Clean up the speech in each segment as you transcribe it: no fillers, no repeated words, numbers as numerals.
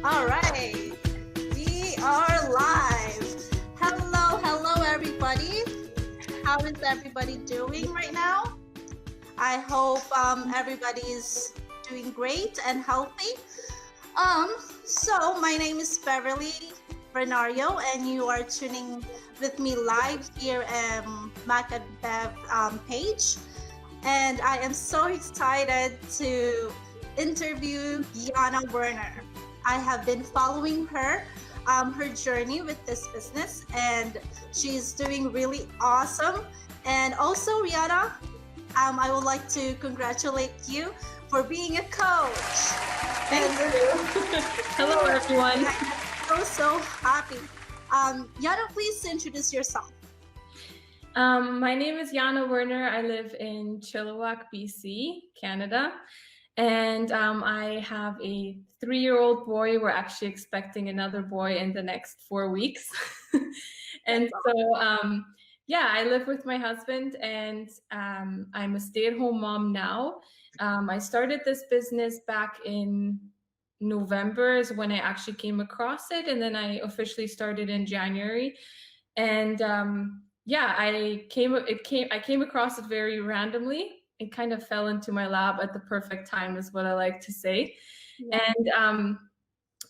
All right, we are live. Hello, everybody. How is everybody doing right now? I hope everybody's doing great and healthy. So my name is Beverly Renario, and you are tuning with me live here at mc&bev page. And I am so excited to interview Yana Werner. I have been following her journey with this business, and she's doing really awesome. And also, Rihanna, I would like to congratulate you for being a coach. Thank you. Hello, everyone. I'm so happy. Yana, please introduce yourself. My name is Yana Werner. I live in Chilliwack, BC, Canada. And I have a 3-year-old boy. We're actually expecting another boy in the next 4 weeks. And so, I live with my husband, and I'm a stay-at-home mom now. I started this business back in November is when I actually came across it. And then I officially started in January. And I came across it very randomly. It kind of fell into my lap at the perfect time, is what I like to say. Yeah. And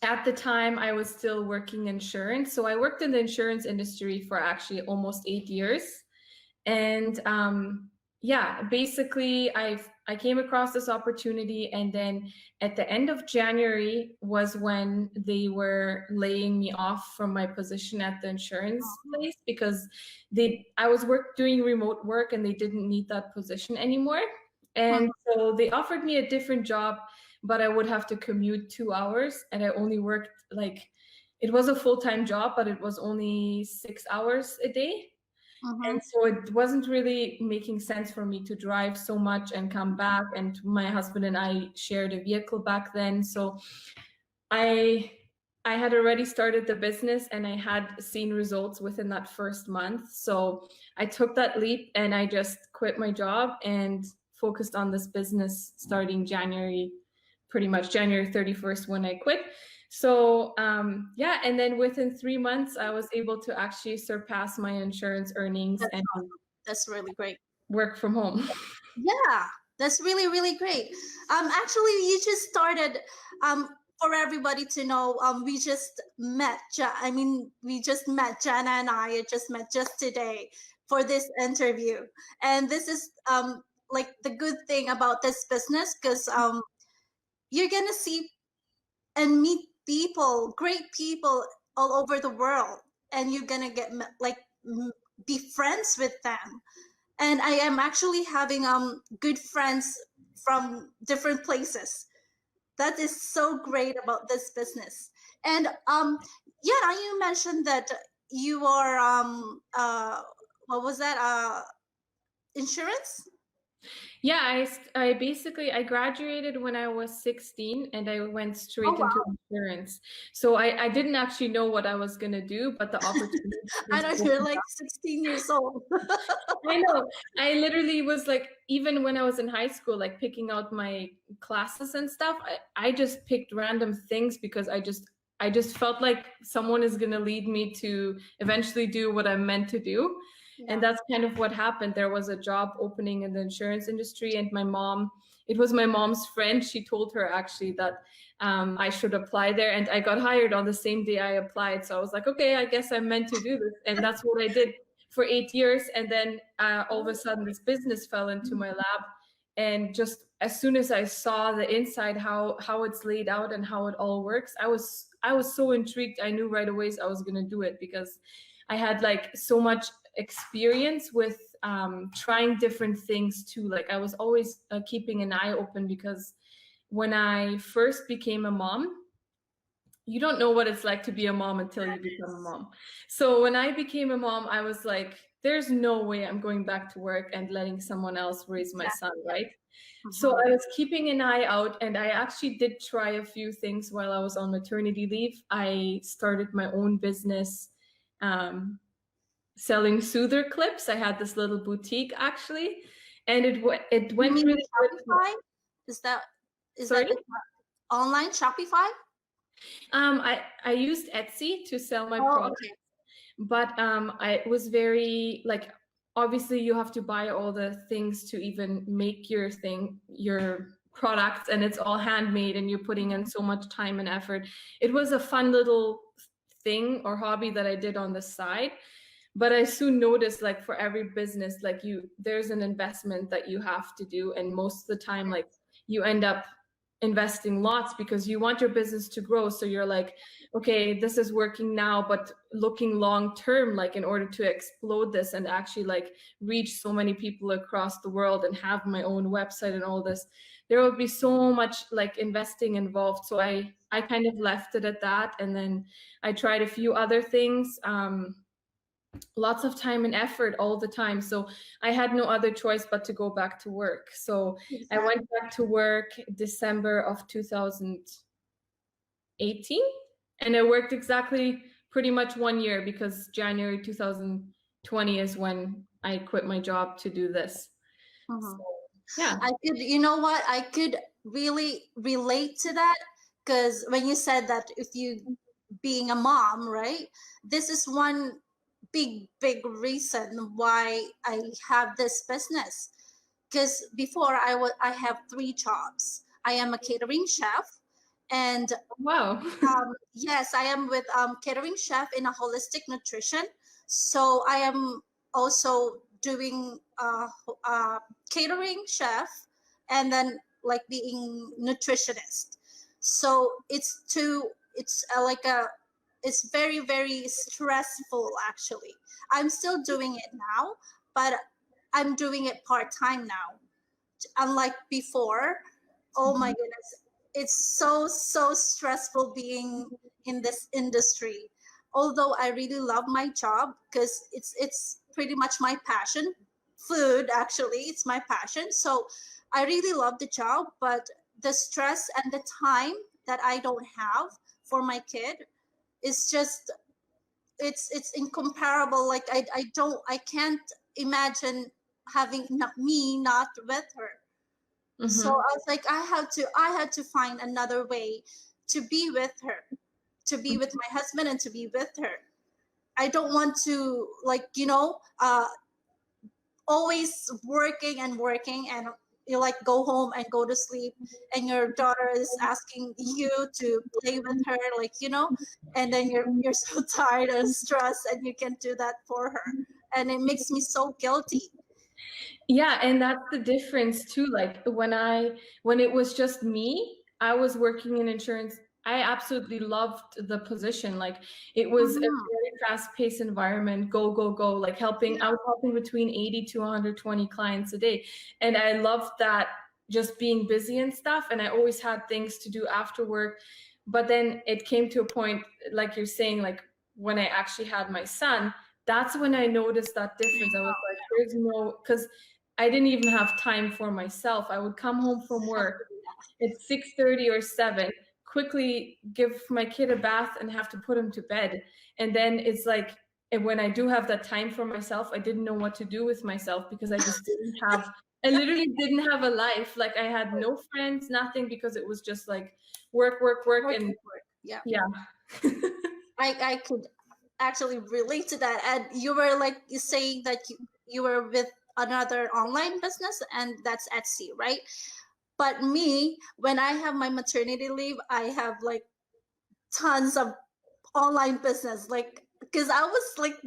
at the time, I was still working insurance. So I worked in the insurance industry for actually almost 8 years. And basically, I came across this opportunity, and then at the end of January was when they were laying me off from my position at the insurance place, because I was doing remote work, and they didn't need that position anymore. And so they offered me a different job, but I would have to commute 2 hours, and I only worked it was a full-time job, but it was only 6 hours a day. And so it wasn't really making sense for me to drive so much and come back. And my husband and I shared a vehicle back then. So I had already started the business, and I had seen results within that first month. So I took that leap, and I just quit my job and focused on this business starting pretty much January 31st when I quit. So and then within 3 months, I was able to actually surpass my insurance earnings. That's awesome. That's really great. Work from home. Yeah, that's really, really great. Actually, you just started. For everybody to know, we just met. We just met. Jana and I just met just today for this interview, and this is like the good thing about this business, because you're gonna see and meet people, great people all over the world, and you're gonna get be friends with them. And I am actually having good friends from different places. That is so great about this business. And you mentioned that you are what was that, insurance? Yeah, I graduated when I was 16, and I went straight into insurance. So I didn't actually know what I was going to do, but the opportunity. I know, you're like 16 years old. I know. I literally was even when I was in high school, picking out my classes and stuff, I just picked random things because I just felt like someone is going to lead me to eventually do what I'm meant to do. Yeah. And that's kind of what happened. There was a job opening in the insurance industry, and it was my mom's friend. She told her actually that I should apply there, and I got hired on the same day I applied. So I was like, okay, I guess I'm meant to do this. And that's what I did for 8 years. And then all of a sudden this business fell into my lap. And just as soon as I saw the inside, how it's laid out and how it all works, I was so intrigued. I knew right away I was going to do it, because I had so much experience with trying different things too. I was always keeping an eye open, because when I first became a mom, you don't know what it's like to be a mom until you become a mom. So when I became a mom, I was like, there's no way I'm going back to work and letting someone else raise my son, right? So I was keeping an eye out, and I actually did try a few things while I was on maternity leave. I started my own business, selling soother clips. I had this little boutique actually, and it went really Shopify? Is that Sorry? Online Shopify? I used Etsy to sell my Oh, products, okay. but I was very like, obviously you have to buy all the things to even make your products, and it's all handmade and you're putting in so much time and effort. It was a fun little thing or hobby that I did on the side, but I soon noticed, like, for every business, like, there's an investment that you have to do, and most of the time, like, you end up investing lots because you want your business to grow. So you're like, okay, this is working now, but looking long term, like, in order to explode this and actually like reach so many people across the world and have my own website and all this, there would be so much like investing involved. So I kind of left it at that, and then I tried a few other things. Lots of time and effort all the time. So I had no other choice but to go back to work. So I went back to work December of 2018, and I worked exactly pretty much 1 year, because January 2020 is when I quit my job to do this. So, yeah. I could, you know what? I could really relate to that, because when you said that, if you being a mom, right? This is one big reason why I have this business. Because before I have three jobs. I am a catering chef, and Wow. yes, I am with catering chef in a holistic nutrition. So I am also doing catering chef, and then like being nutritionist. So it's very stressful actually. I'm still doing it now, but I'm doing it part time now. Unlike before, oh my goodness, it's so stressful being in this industry. Although I really love my job, because it's pretty much my passion. Food, actually, it's my passion. So I really love the job, but the stress and the time that I don't have for my kid is just, it's incomparable. Like I can't imagine having not with her. So I was like, I had to find another way to be with her, to be with my husband, and to be with her. I don't want to, like, always working and working, and you like go home and go to sleep, and your daughter is asking you to play with her, like, and then you're so tired and stressed, and you can't do that for her, and it makes me so guilty. Yeah, and that's the difference too. Like, when it was just me, I was working in insurance. I absolutely loved the position. Like, it was a Mhm. very fast-paced environment, go, go, go, like I was helping between 80 to 120 clients a day. And I loved that, just being busy and stuff. And I always had things to do after work. But then it came to a point, like you're saying, like when I actually had my son, that's when I noticed that difference. I was like, there's no, because I didn't even have time for myself. I would come home from work at 6:30 or 7, quickly give my kid a bath and have to put him to bed. And then it's like, and when I do have that time for myself, I didn't know what to do with myself, because I literally didn't have a life. Like, I had no friends, nothing, because it was just like work, work, work. Work, And work. Yeah. yeah. I could actually relate to that. And you were like saying that you were with another online business, and that's Etsy, right? But me, when I have my maternity leave, I have like tons of online business, like, because I was like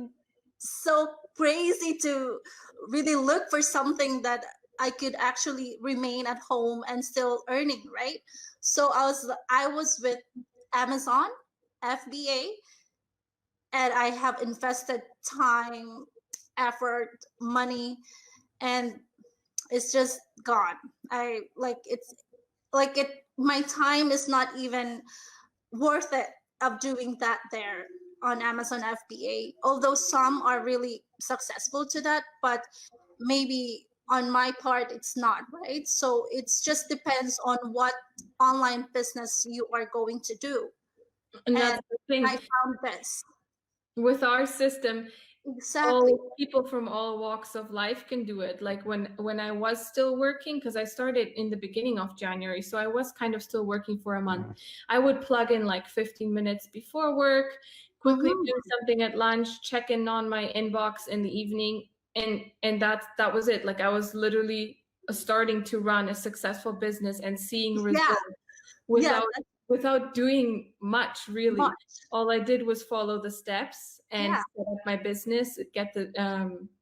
so crazy to really look for something that I could actually remain at home and still earning, right? So I was with Amazon FBA, and I have invested time, effort, money, and it's just gone. I like it's like it my time is not even worth it of doing that there on Amazon FBA. Although some are really successful to that, but maybe on my part it's not, right? So it's just depends on what online business you are going to do. And And that's the thing. I found this. With our system, Exactly. People from all walks of life can do it. Like when I was still working, because I started in the beginning of January, so I was kind of still working for a month. I would plug in like 15 minutes before work, quickly Mm-hmm. do something at lunch, check in on my inbox in the evening, and that was it. Like I was literally starting to run a successful business and seeing Yeah. results Yeah. without doing much, really. Much. All I did was follow the steps and Yeah. set up my business, get the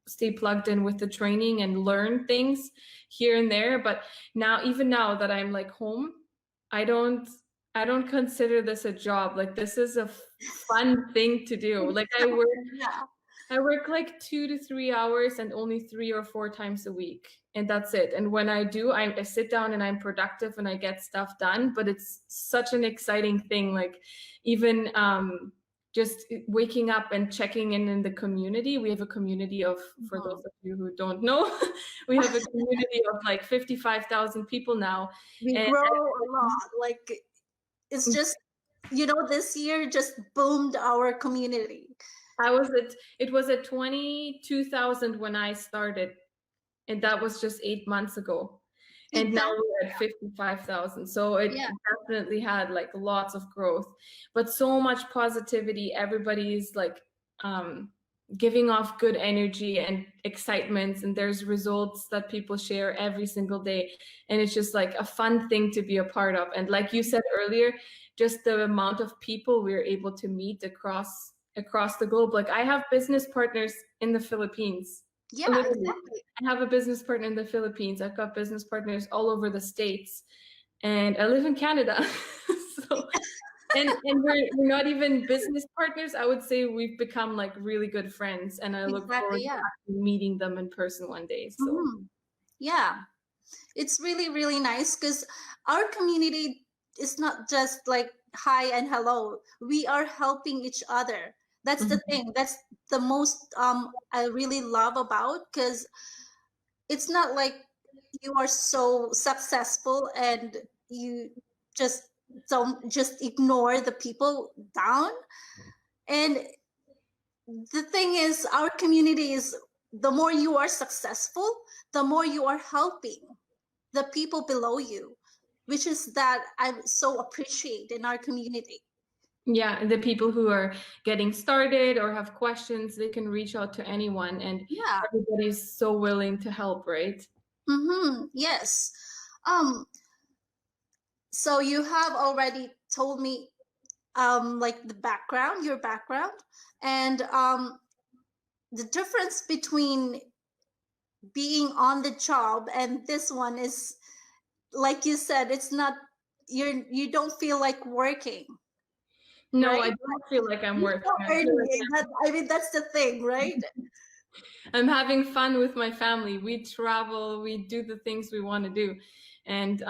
stay plugged in with the training and learn things here and there. But now, even now that I'm like home, I don't consider this a job. Like this is a fun thing to do. Like Yeah. I work like 2 to 3 hours and only 3 or 4 times a week. And that's it. And when I do, I sit down and I'm productive and I get stuff done. But it's such an exciting thing. Like even just waking up and checking in the community. We have a community of, for those of you who don't know, we have a community of like 55,000 people now. We And grow a lot. Like it's just, this year just boomed our community. it was at 22,000 when I started, and that was just 8 months ago. And now Exactly. we're at 55,000. So it Yeah. definitely had like lots of growth, but so much positivity. Everybody's like giving off good energy and excitement, and there's results that people share every single day. And it's just like a fun thing to be a part of. And like you said earlier, just the amount of people we're able to meet across the globe. Like I have business partners in the Philippines. Yeah, Literally. exactly. I have a business partner in the Philippines. I've got business partners all over the States, and I live in Canada. So, and we're not even business partners. I would say we've become like really good friends, and I look forward Exactly. to Yeah. actually meeting them in person one day. So Hmm. Yeah. It's really, really nice because our community is not just like hi and hello. We are helping each other. That's the Mhm. thing. That's the most I really love about, because it's not like you are so successful and you just don't just ignore the people down. And the thing is, our community is, the more you are successful, the more you are helping the people below you, which is that I so appreciate in our community. Yeah, and the people who are getting started or have questions, they can reach out to anyone, and Yeah. everybody's so willing to help, right? Mm-hmm. Yes. Um. So you have already told me like the background, your background, and the difference between being on the job and this one is, like you said, it's not, you don't feel like working, No, I right? don't feel like I'm You're working. still I feel earning like it. I mean, that's the thing, right? I'm having fun with my family. We travel, we do the things we want to do. And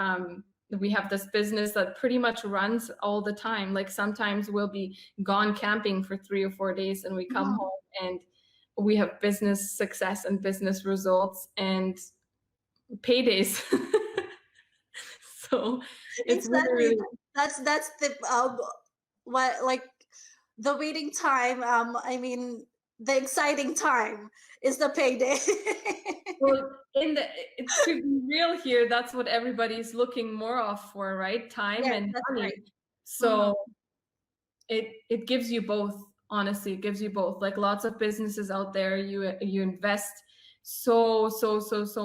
we have this business that pretty much runs all the time. Like sometimes we'll be gone camping for 3 or 4 days and we come Mhm. home and we have business success and business results and paydays. So it's really, Exactly. really, That's the what, like, the waiting time. I mean, the exciting time is the payday. well, to be real here, that's what everybody's looking more off for, right? Time Yes, and that's money. right. Hmm. So it gives you both. Honestly, it gives you both. Like lots of businesses out there, you invest so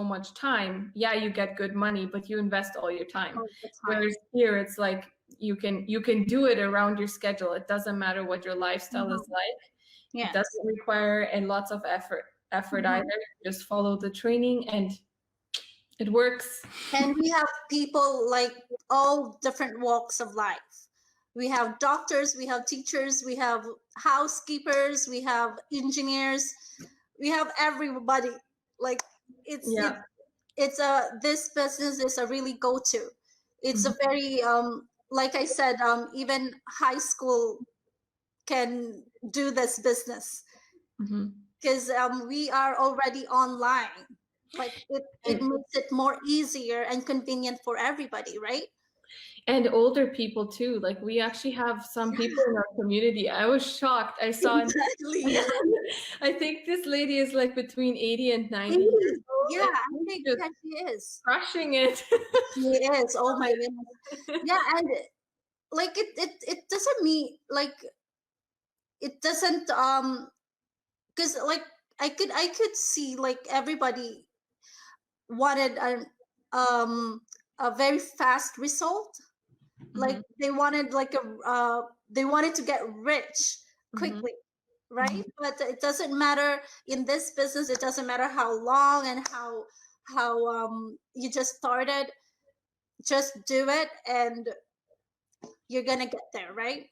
much time. Yeah, you get good money, but you invest all your time. All the time. Whereas here it's like you can do it around your schedule. It doesn't matter what your lifestyle is Mhm. like. It Yes. doesn't require a lots of effort either. Mhm. Just follow the training and it works. And we have people like all different walks of life. We have doctors, we have teachers, we have housekeepers, we have engineers, we have everybody. Like it's Yeah. it's it's a this business is a really go-to. It's a Mhm. very like I said, even high school can do this business, Mhm. because we are already online. Like it And makes it more easier and convenient for everybody, right? And older people too. Like we actually have some people in our community. I was shocked. I saw Exactly. Yeah. I think this lady is like between 80 and 90 years 80. old. Yeah, And I she's think just that she is. crushing it. She is. Oh my goodness. Yeah, and like it doesn't mean like it doesn't because like I could see like everybody wanted a very fast result. Like Mhm, they wanted like they wanted to get rich mhm, quickly, right? mhm. But it doesn't matter in this business. It doesn't matter how long and how you just started. Just do it, and you're gonna get there, right?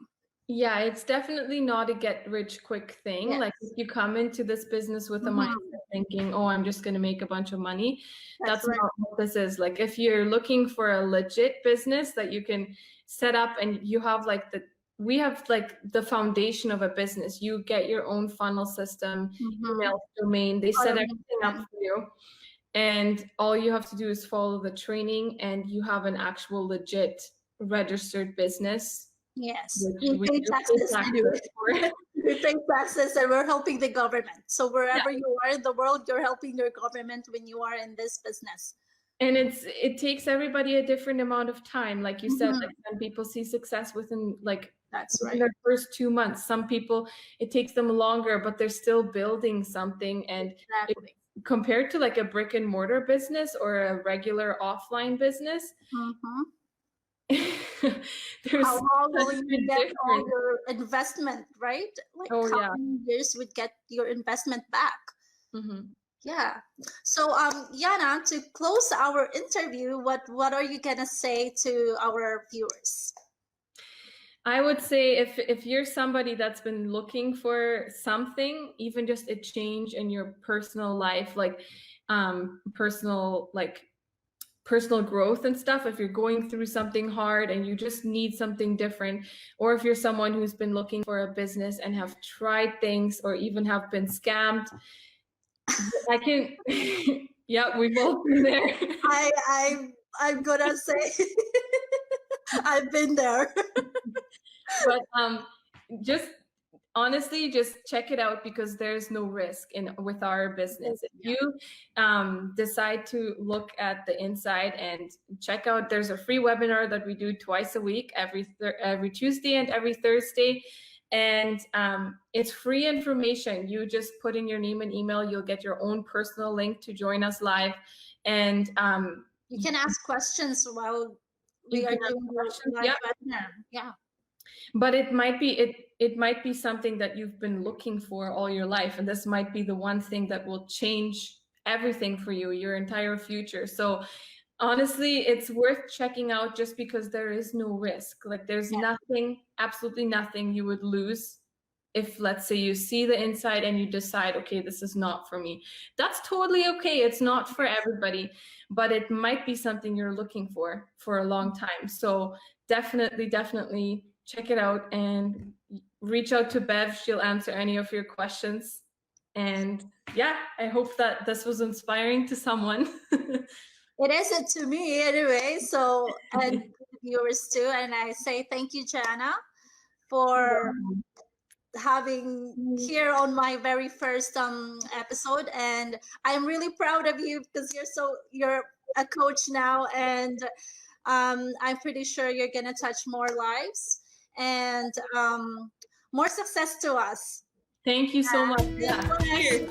Yeah, it's definitely not a get rich quick thing. Like Yes. if you come into this business with a Hmm. mindset thinking, "Oh, I'm just going to make a bunch of money," That's that's right. not what this is. Like if you're looking for a legit business that you can set up and you have like we have like the foundation of a business. You get your own funnel system, Mm-hmm. email domain, they set everything up Automation. for you. And all you have to do is follow the training and you have an actual legit registered business Yes, which we we pay do pay taxes taxes anyway. for. We pay taxes, and we're helping the government. So Yeah, wherever you are in the world, you're helping your government when you are in this business. and it takes everybody a different amount of time. Like you said, like Hmm. some people see success within like That's within right. their first 2 months. Some people it takes them longer, but they're still building something. And it, Exactly. compared to like a brick and mortar business or a regular offline business, Hmm. there's How long such will a you get all difference. your investment, right? Like Oh how yeah. many years would get your investment back? Hmm. Yeah. So Yana, to close our interview, what are you gonna say to our viewers? I would say if you're somebody that's been looking for something, even just a change in your personal life, like personal growth and stuff, if you're going through something hard and you just need something different, or if you're someone who's been looking for a business and have tried things or even have been scammed, I can yeah, we've all been there. I'm gonna say I've been there. But just honestly just check it out because there's no risk in with our business. If Yeah. you decide to look at the inside and check out, there's a free webinar that we do twice a week, every Tuesday and every Thursday, and it's free information. You just put in your name and email, you'll get your own personal link to join us live, and You can ask questions while you we are can ask doing the questions. live Yeah, webinar. Yeah. but it might be something that you've been looking for all your life, and this might be the one thing that will change everything for you, your entire future. So honestly, it's worth checking out just because there is no risk. Like there's Yeah. nothing, absolutely nothing you would lose if, let's say, you see the inside and you decide, okay, this is not for me. That's totally okay. It's not for everybody, but it might be something you're looking for a long time. So definitely check it out and reach out to Bev. She'll answer any of your questions. And yeah, I hope that this was inspiring to someone. It isn't to me anyway. So and to the viewers too. And I say thank you, Jana, for having here on my very first episode, and I'm really proud of you because you're a coach now, and I'm pretty sure you're gonna touch more lives, and more success to us. Thank you so much. God Yeah. bless. Cheers.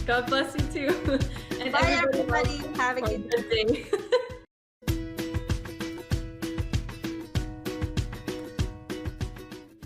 God bless you too. And Bye everybody else, everybody, have a have a good good day.